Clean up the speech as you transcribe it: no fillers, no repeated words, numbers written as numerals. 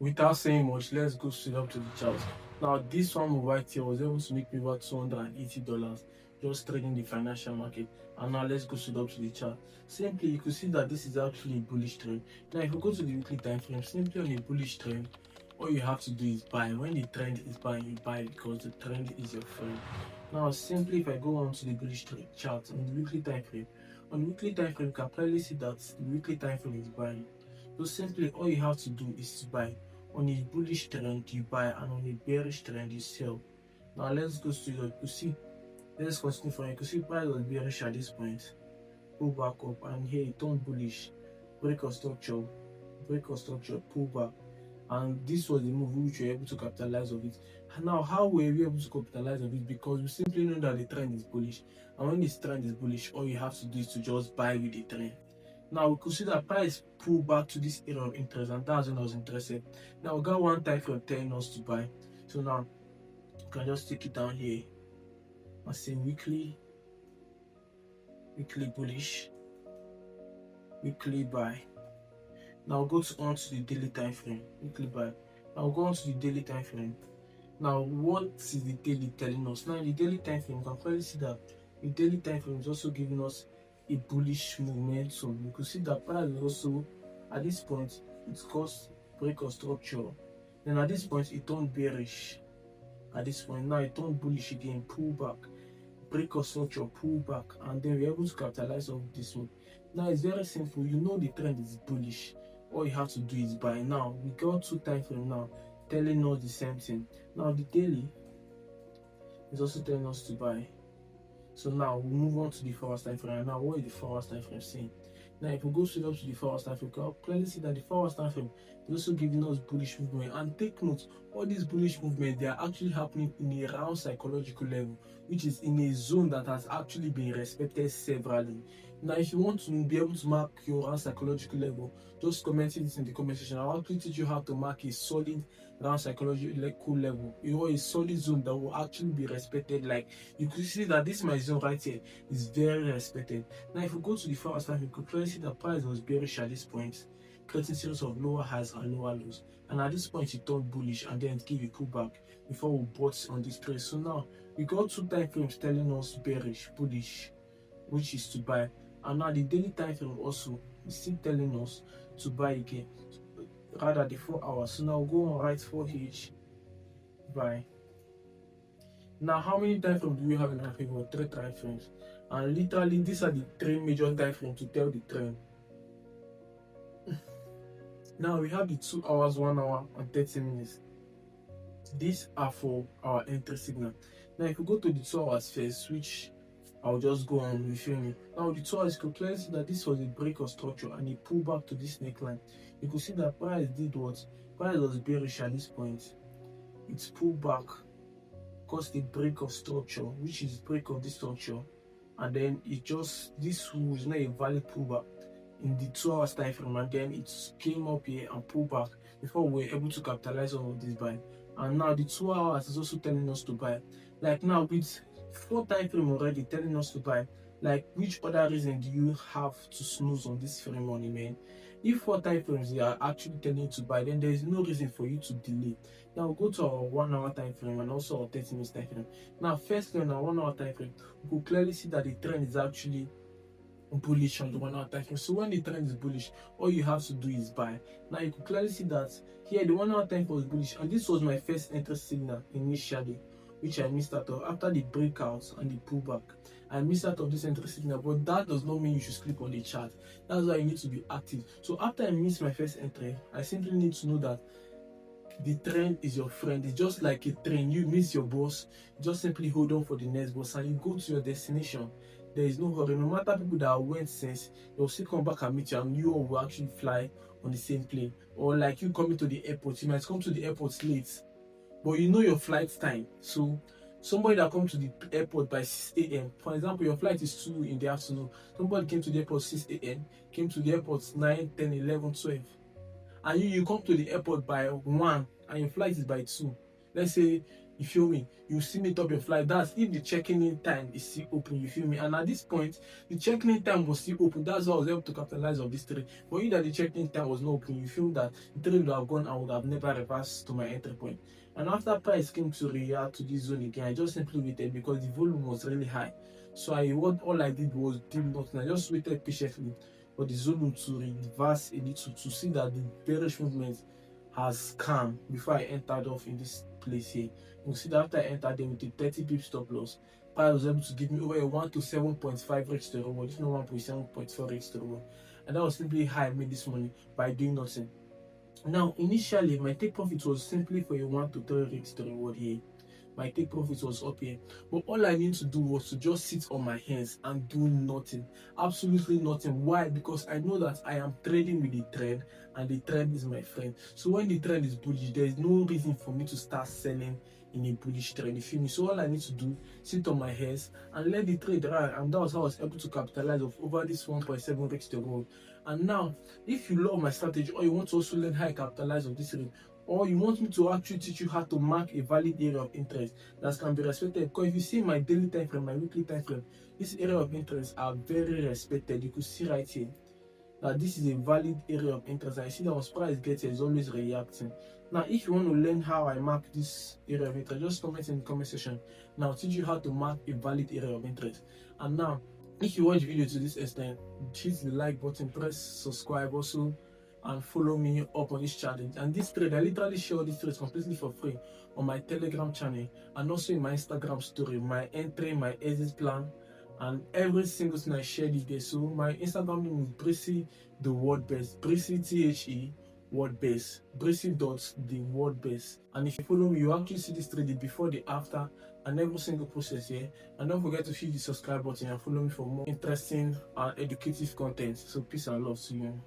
Without saying much, let's go straight up to the chart. Now, this one move right here was able to make me about $280 just trading the financial market. And now let's go straight up to the chart. Simply, you could see that this is actually a bullish trend. Now, if you go to the weekly time frame, simply on a bullish trend, all you have to do is buy. When the trend is buying, you buy because the trend is your friend. Now, simply, if I go on to the bullish chart on the weekly time frame, on the weekly time frame, you can clearly see that the weekly time frame is buying. So simply, all you have to do is to buy. On a bullish trend, you buy, and on a bearish trend, you sell. Now let's go straight up. You see, let's continue from here. You see, price was bearish at this point, pull back up, and here it turned bullish, break of structure, pull back, and this was the move which we were able to capitalize on it. And now, how were we able to capitalize on it? Because we simply know that the trend is bullish, and when this trend is bullish, all you have to do is to just buy with the trend. Now we could see that price pull back to this area of interest, and that's when I was interested. Now we got one time frame telling us to buy. So now you can just take it down here and say weekly bullish, weekly buy. Now go on to the daily time frame, weekly buy. Now go on to the daily time frame. Now what is the daily telling us? Now in the daily time frame, you can clearly see that the daily time frame is also giving us a bullish movement. So you could see that price is also at this point it's caused break of structure. Then at this point it turned bearish. At this point now it turned bullish again, pull back, break of structure, pull back, and then we're able to capitalize on this one. Now it's very simple. You know the trend is bullish. All you have to do is buy. Now we got two time frame now telling us the same thing. Now the daily is also telling us to buy. So now we move on to the 4 hours time frame. Now what is the 4 hours time frame saying? Now if we go straight up to the 4 hours time frame, we can clearly see that the 4 hours time frame is also giving us bullish movement. And take note, all these bullish movements, they are actually happening in a round psychological level, which is in a zone that has actually been respected severally. Now if you want to be able to mark your round psychological level, just comment it in the comment section. I'll actually teach you how to mark a solid round psychological level, a solid zone that will actually be respected. Like you could see that this my zone right here is very respected. Now if we go to the 4 hours time, you could clearly see that price was bearish at this point, creating series of lower highs and lower lows, and at this point it turned bullish and then it gave a pullback before we bought on this trade. So now we got two time frames telling us bearish, bullish, which is to buy, and now the daily time frame also is still telling us to buy again, rather the 4 hours. So now go on right 4H buy. Now how many time frames do we have in our favor? 3 time frames, and literally these are the 3 major time frames to tell the trend. Now we have the 2 hours, 1 hour, and 30 minutes. These are for our entry signal. Now if we go to the 2 hours first, which I'll just go on reviewing it. Now the 2 hours, you can clearly see that this was a break of structure and a pullback to this neckline. You could see that price did what? Price was bearish at this point. It's pulled back, caused a break of structure, which is break of this structure, and then it just, this was not a valid pullback in the 2 hours time frame, and then it came up here and pulled back before we were able to capitalize on this buy. And now the 2 hours is also telling us to buy. Like now with 4 time frame already telling us to buy, like which other reason do you have to snooze on this free money, man? If 4 time frames they are actually telling you to buy, then there is no reason for you to delay. Now we'll go to our 1 hour time frame and also our 30 minutes time frame. Now firstly on our 1 hour time frame, we could clearly see that the trend is actually bullish on the 1 hour time frame. So when the trend is bullish, all you have to do is buy. Now you can clearly see that here the 1 hour time frame was bullish, and this was my first entry signal initially, which I missed out of after the breakouts and the pullback. I missed out of this entry signal, but that does not mean you should sleep on the chart. That's why you need to be active. So after I missed my first entry, I simply need to know that the trend is your friend. It's just like a train. You miss your bus, just simply hold on for the next bus and you go to your destination. There is no hurry. No matter people that went since, they'll still come back and meet you, and you all will actually fly on the same plane. Or like you coming to the airport, you might come to the airport late, but you know your flight time. So somebody that comes to the airport by 6 a.m., for example, your flight is 2 in the afternoon. Somebody came to the airport 6 a.m., came to the airport 9, 10, 11, 12. And you come to the airport by 1 and your flight is by 2. Let's say you feel me, you still meet up your flight. That's if the checking in time is still open, you feel me. And at this point, the checking in time was still open. That's why I was able to capitalize on this trade. But if that the checking in time was not open, you feel that the trade would have gone and would have never reversed to my entry point. And after price came to react to this zone again, I just simply waited because the volume was really high. So all I did was did nothing. I just waited patiently for the zone to reverse a little to see that the bearish movement has calmed before I entered off in this place here. You see that after I entered there with a 30 pip stop loss, price was able to give me over a 1 to 7.5 register reward, if not 1.7.4 register reward. And that was simply how I made this money by doing nothing. Now, initially, my take profit was simply for a 1 to 3 register reward here. My take profit was up here, but all I need to do was to just sit on my hands and do nothing, absolutely nothing. Why? Because I know that I am trading with the trend and the trend is my friend. So when the trend is bullish, there is no reason for me to start selling in a bullish trend, you feel me? So all I need to do, sit on my hands and let the trade run, and that was how I was able to capitalize over this 1.7 reach the road. And now, if you love my strategy or you want to also learn how I capitalize on this trade, or you want me to actually teach you how to mark a valid area of interest that can be respected, because if you see my daily time frame, my weekly time frame, this area of interest are very respected. You could see right here that this is a valid area of interest. I see that once price gets here, is always reacting. Now, if you want to learn how I mark this area of interest, just comment in the comment section. Now, I'll teach you how to mark a valid area of interest. And now, if you watch the video to this extent, hit the like button, press subscribe also, and follow me up on this challenge. And this trade, I literally share this trade completely for free on my Telegram channel and also in my Instagram story, my entry, my exit plan, and every single thing I shared it there. So my Instagram name is Brissy the Word Best, Brissy THE Word Best, Brissy dots the Word Best. And if you follow me, you actually see this trade, the before, the after, and every single process here. And don't forget to hit the subscribe button and follow me for more interesting and educative content. So peace and love to you.